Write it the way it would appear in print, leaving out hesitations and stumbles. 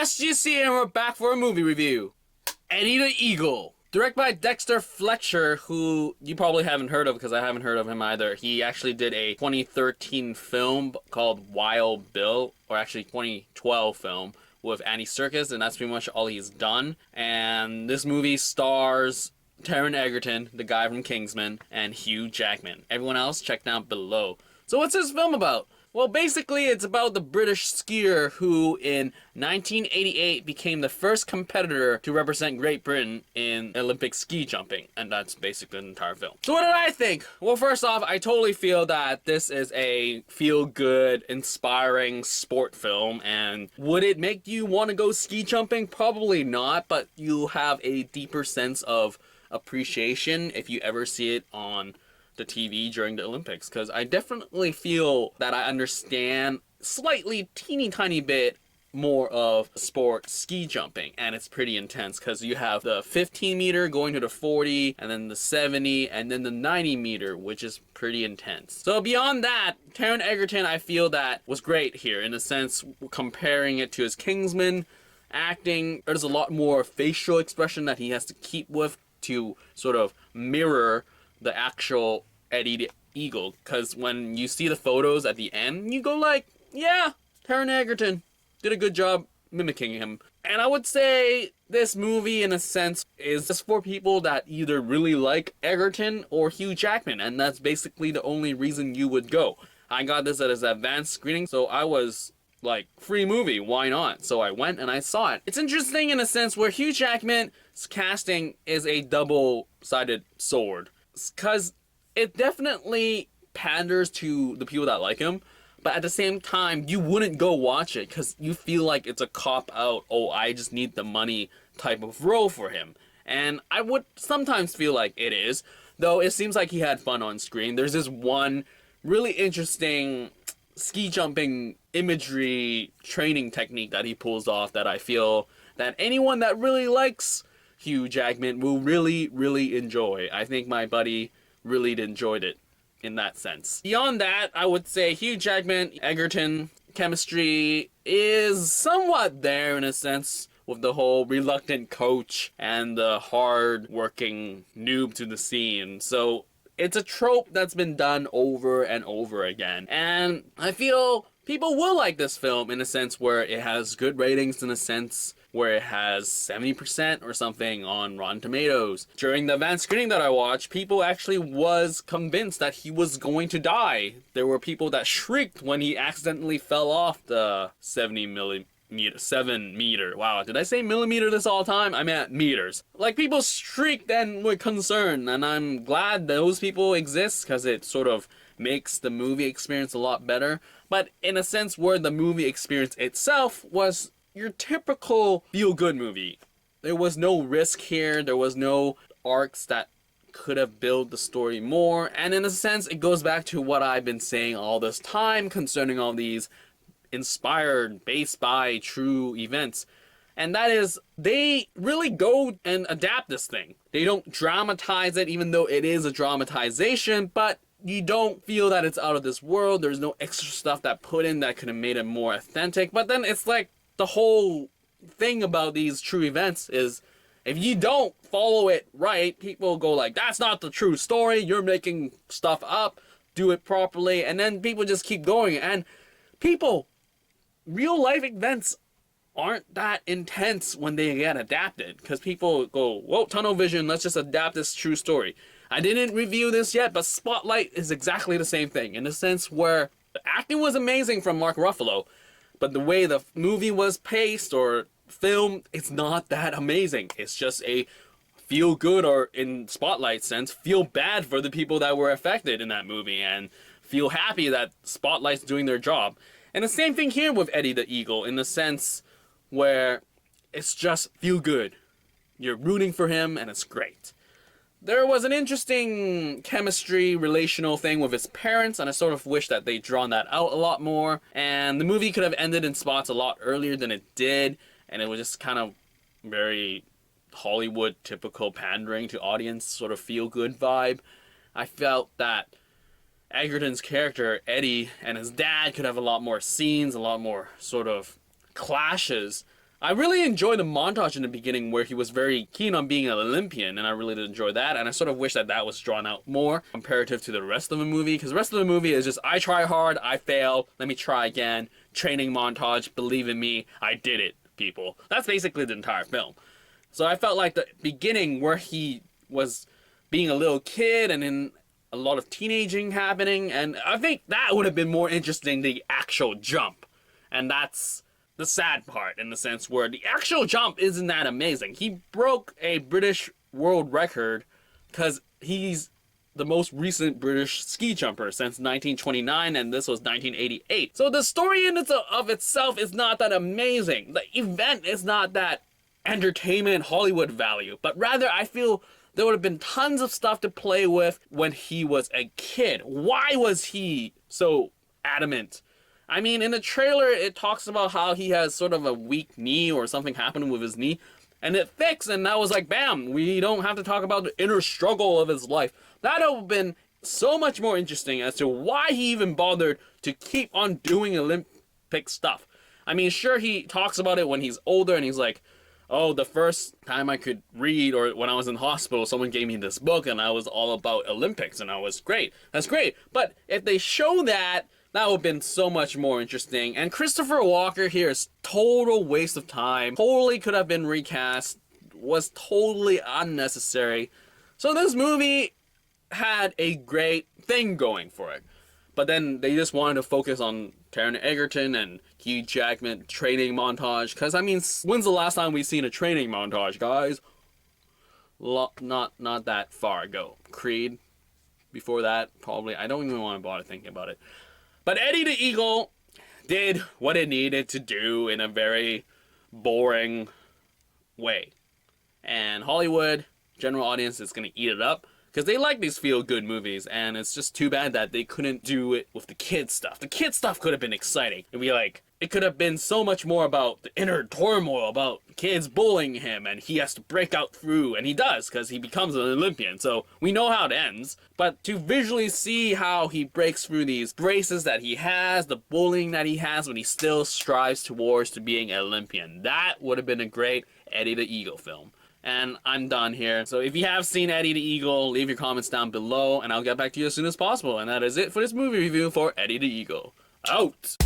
SGC, and we're back for a movie review. Eddie the Eagle. Directed by Dexter Fletcher, who you probably haven't heard of because I haven't heard of him either. He actually did a 2013 film called Wild Bill, or actually 2012 film with Ania Sowinski, and that's pretty much all he's done. And this movie stars Taron Egerton, the guy from Kingsmen, and Hugh Jackman. Everyone else, check down below. So what's this film about? Well, basically, it's about the British skier who, in 1988, became the first competitor to represent Great Britain in Olympic ski jumping. And that's basically the entire film. So what did I think? Well, first off, I totally feel that this is a feel-good, inspiring sport film. And would it make you want to go ski jumping? Probably not, but you have a deeper sense of appreciation if you ever see it on the TV during the Olympics, because I definitely feel that I understand slightly teeny tiny bit more of sport ski jumping, and it's pretty intense because you have the 15 meter going to the 40 and then the 70 and then the 90 meter, which is pretty intense. So beyond that, Taron Egerton, I feel that was great here in a sense, comparing it to his Kingsman acting. There's a lot more facial expression that he has to keep with to sort of mirror the actual Eddie the Eagle, because when you see the photos at the end, you go like, yeah, Taron Egerton did a good job mimicking him. And I would say this movie, in a sense, is just for people that either really like Egerton or Hugh Jackman, and that's basically the only reason you would go. I got this at his advanced screening, so I was like, free movie, why not? So I went and I saw it. It's interesting in a sense where Hugh Jackman's casting is a double-sided sword, because it definitely panders to the people that like him, but at the same time, you wouldn't go watch it because you feel like it's a cop-out, oh, I just need the money type of role for him. And I would sometimes feel like it is, though it seems like he had fun on screen. There's this one really interesting ski jumping imagery training technique that he pulls off that I feel that anyone that really likes Hugh Jackman will really, really enjoy. I think my buddy really enjoyed it in that sense. Beyond that, I would say Hugh Jackman, Egerton chemistry is somewhat there in a sense with the whole reluctant coach and the hard-working noob to the scene. So it's a trope that's been done over and over again. And I feel people will like this film in a sense where it has good ratings, in a sense where it has 70% or something on Rotten Tomatoes. During the advanced screening that I watched, people actually was convinced that he was going to die. There were people that shrieked when he accidentally fell off the 7 meter. Wow, did I say millimeter this all time? I meant meters. Like, people shrieked and were concerned, and I'm glad those people exist because it sort of makes the movie experience a lot better. But in a sense where the movie experience itself was your typical feel-good movie. There was no risk here, there was no arcs that could have built the story more, and in a sense it goes back to what I've been saying all this time concerning all these inspired, based by true events. And that is, they really go and adapt this thing. They don't dramatize it, even though it is a dramatization, but you don't feel that it's out of this world. There's no extra stuff that put in that could have made it more authentic. But then it's like, the whole thing about these true events is, if you don't follow it right, people go like, that's not the true story, you're making stuff up, do it properly, and then people just keep going. And people, real life events aren't that intense when they get adapted, because people go, whoa, tunnel vision, let's just adapt this true story. I didn't review this yet, but Spotlight is exactly the same thing, in the sense where the acting was amazing from Mark Ruffalo, but the way the movie was paced or filmed, it's not that amazing. It's just a feel good, or in Spotlight sense, feel bad for the people that were affected in that movie and feel happy that Spotlight's doing their job. And the same thing here with Eddie the Eagle, in the sense where it's just feel good. You're rooting for him and it's great. There was an interesting chemistry, relational thing with his parents, and I sort of wish that they'd drawn that out a lot more. And the movie could have ended in spots a lot earlier than it did, and it was just kind of very Hollywood typical pandering to audience, sort of feel-good vibe. I felt that Egerton's character, Eddie, and his dad could have a lot more scenes, a lot more sort of clashes. I really enjoyed the montage in the beginning where he was very keen on being an Olympian, and I really did enjoy that, and I sort of wish that that was drawn out more comparative to the rest of the movie, because the rest of the movie is just, I try hard, I fail, let me try again, training montage, believe in me, I did it, people. That's basically the entire film. So I felt like the beginning where he was being a little kid and then a lot of teenaging happening, and I think that would have been more interesting than the actual jump. And that's the sad part, in the sense where the actual jump isn't that amazing. He broke a British world record because he's the most recent British ski jumper since 1929, and this was 1988. So the story in of itself is not that amazing. The event is not that entertainment Hollywood value, but rather I feel there would have been tons of stuff to play with when he was a kid. Why was he so adamant? I mean, in the trailer, it talks about how he has sort of a weak knee or something happened with his knee, and it fixed, and that was like, bam, we don't have to talk about the inner struggle of his life. That would have been so much more interesting as to why he even bothered to keep on doing Olympic stuff. I mean, sure, he talks about it when he's older, and he's like, oh, the first time I could read, or when I was in hospital, someone gave me this book, and I was all about Olympics, and I was great. That's great. But if they show that, that would have been so much more interesting. And Christopher Walker here is total waste of time. Totally could have been recast. Was totally unnecessary. So this movie had a great thing going for it. But then they just wanted to focus on Taron Egerton and Hugh Jackman training montage. Because, I mean, when's the last time we've seen a training montage, guys? Not that far ago. Creed. Before that, probably. I don't even want to bother thinking about it. But Eddie the Eagle did what it needed to do in a very boring way. And Hollywood, general audience, is going to eat it up. Because they like these feel-good movies, and it's just too bad that they couldn't do it with the kid stuff. The kid stuff could have been exciting. It'd be like, it could have been so much more about the inner turmoil, about kids bullying him, and he has to break out through, and he does, because he becomes an Olympian, so we know how it ends. But to visually see how he breaks through these braces that he has, the bullying that he has, when he still strives towards to being an Olympian, that would have been a great Eddie the Eagle film. And I'm done here. So if you have seen Eddie the Eagle, leave your comments down below, and I'll get back to you as soon as possible. And that is it for this movie review for Eddie the Eagle. Out!